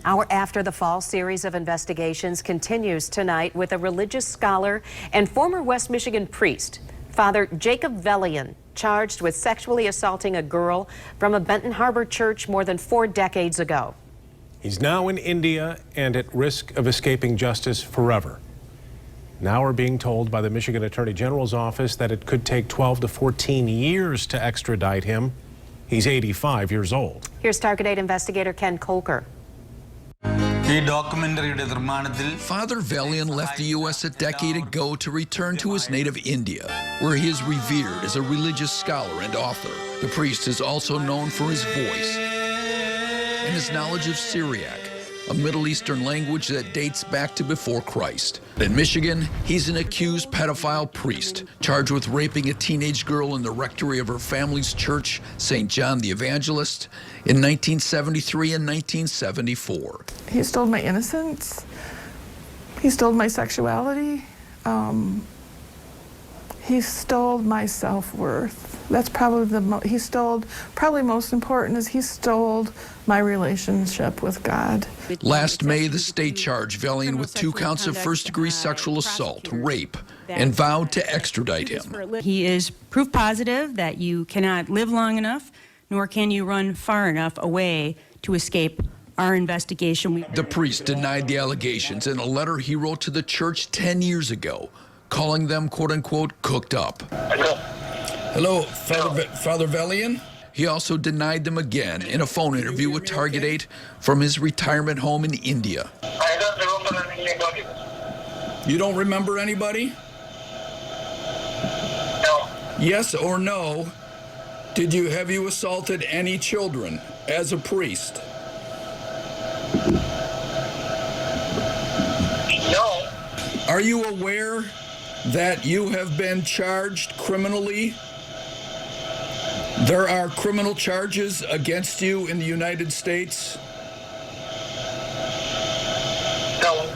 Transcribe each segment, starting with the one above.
Our After the Fall series of investigations continues tonight with a religious scholar and former West Michigan priest, Father Jacob Vellian, charged with sexually assaulting a girl from a Benton Harbor church more than 4 decades ago. He's now in India and at risk of escaping justice forever. Now we're being told by the Michigan Attorney General's office that it could take 12 to 14 years to extradite him. He's 85 years old. Here's Target 8 investigator Ken Kolker. Father Vellian left the U.S. a decade ago to return to his native India, where he is revered as a religious scholar and author. The priest is also known for his voice and his knowledge of Syriac, a Middle Eastern language that dates back to before Christ. In Michigan, he's an accused pedophile priest, charged with raping a teenage girl in the rectory of her family's church, St. John the Evangelist, in 1973 and 1974. He stole my innocence. He stole my sexuality. He stole my self-worth. That's probably he stole, probably most important is he stole my relationship with God. Last May, the state charged Vellian with 2 counts of first-degree sexual assault, rape, and vowed to extradite him. He is proof positive that you cannot live long enough, nor can you run far enough away to escape our investigation. The priest denied the allegations in a letter he wrote to the church 10 years ago, calling them, quote-unquote, cooked up. Hello, Father Vellian? He also denied them again in a phone interview with Target 8 from his retirement home in India. I don't remember anybody. You don't remember anybody? No. Yes or no? Have you assaulted any children as a priest? No. Are you aware that you have been charged criminally? There are criminal charges against you in the United States? No.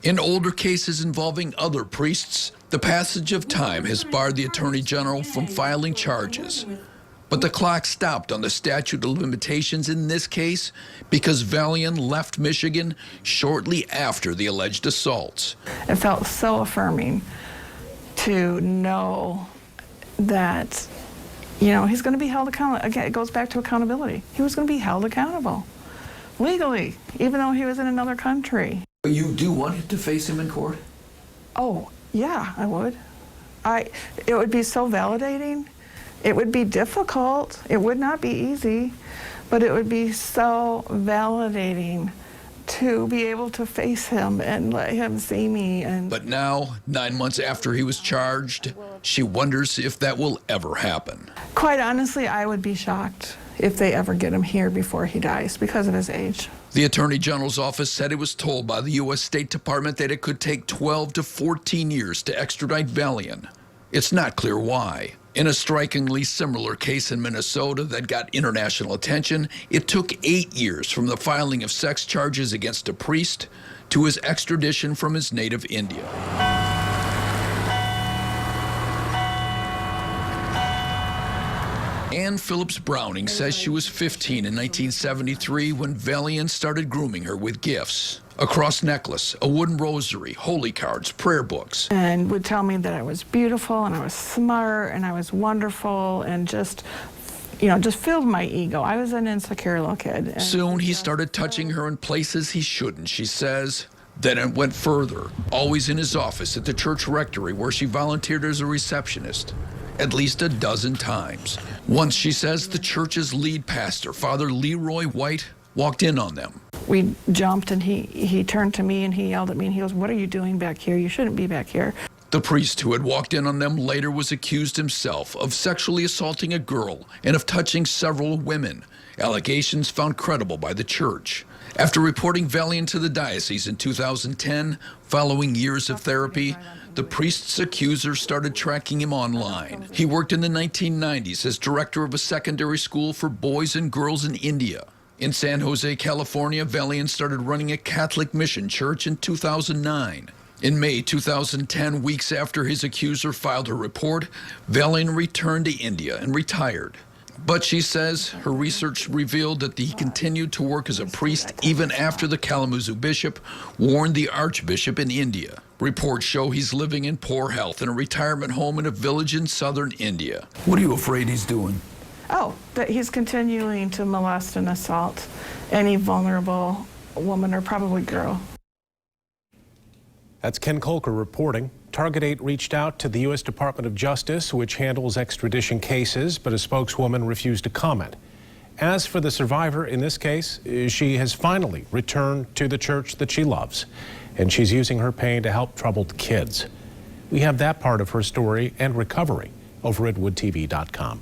In older cases involving other priests, the passage of time has barred the Attorney General from filing charges. But the clock stopped on the statute of limitations in this case because Vellian left Michigan shortly after the alleged assaults. It felt so affirming to know that, he's going to be held accountable. Again, it goes back to accountability. He was going to be held accountable legally, even though he was in another country. You do want to face him in court? Oh, yeah, I would. It would be so validating. It would be difficult. It would not be easy, but it would be so validating to be able to face him and let him see me. But now, 9 months after he was charged, she wonders if that will ever happen. Quite honestly, I would be shocked if they ever get him here before he dies because of his age. The Attorney General's office said it was told by the U.S. State Department that it could take 12 to 14 years to extradite Vellian. It's not clear why. In a strikingly similar case in Minnesota that got international attention, it took 8 years from the filing of sex charges against a priest to his extradition from his native India. Ann Phillips Browning says she was 15 in 1973 when Vellian started grooming her with gifts. A cross necklace, a wooden rosary, holy cards, prayer books. And would tell me that I was beautiful and I was smart and I was wonderful and just filled my ego. I was an insecure little kid. Soon he started touching her in places he shouldn't, she says. Then it went further, always in his office at the church rectory where she volunteered as a receptionist. At least a dozen times. Once, she says, the church's lead pastor, Father Leroy White, walked in on them. We jumped and he turned to me and he yelled at me and he goes, "What are you doing back here? You shouldn't be back here." The priest who had walked in on them later was accused himself of sexually assaulting a girl and of touching several women, allegations found credible by the church. After reporting Vellian to the diocese in 2010, following years of therapy, the priest's accuser started tracking him online. He worked in the 1990s as director of a secondary school for boys and girls in India. In San Jose, California, Vellian started running a Catholic mission church in 2009. In May 2010, weeks after his accuser filed her report, Vellian returned to India and retired. But she says her research revealed that he continued to work as a priest even after the Kalamazoo bishop warned the archbishop in India. Reports show he's living in poor health in a retirement home in a village in southern India. What are you afraid he's doing? Oh, that he's continuing to molest and assault any vulnerable woman or probably girl. That's Ken Kolker reporting. Target 8 reached out to the U.S. Department of Justice, which handles extradition cases, but a spokeswoman refused to comment. As for the survivor in this case, she has finally returned to the church that she loves, and she's using her pain to help troubled kids. We have that part of her story and recovery over at woodtv.com.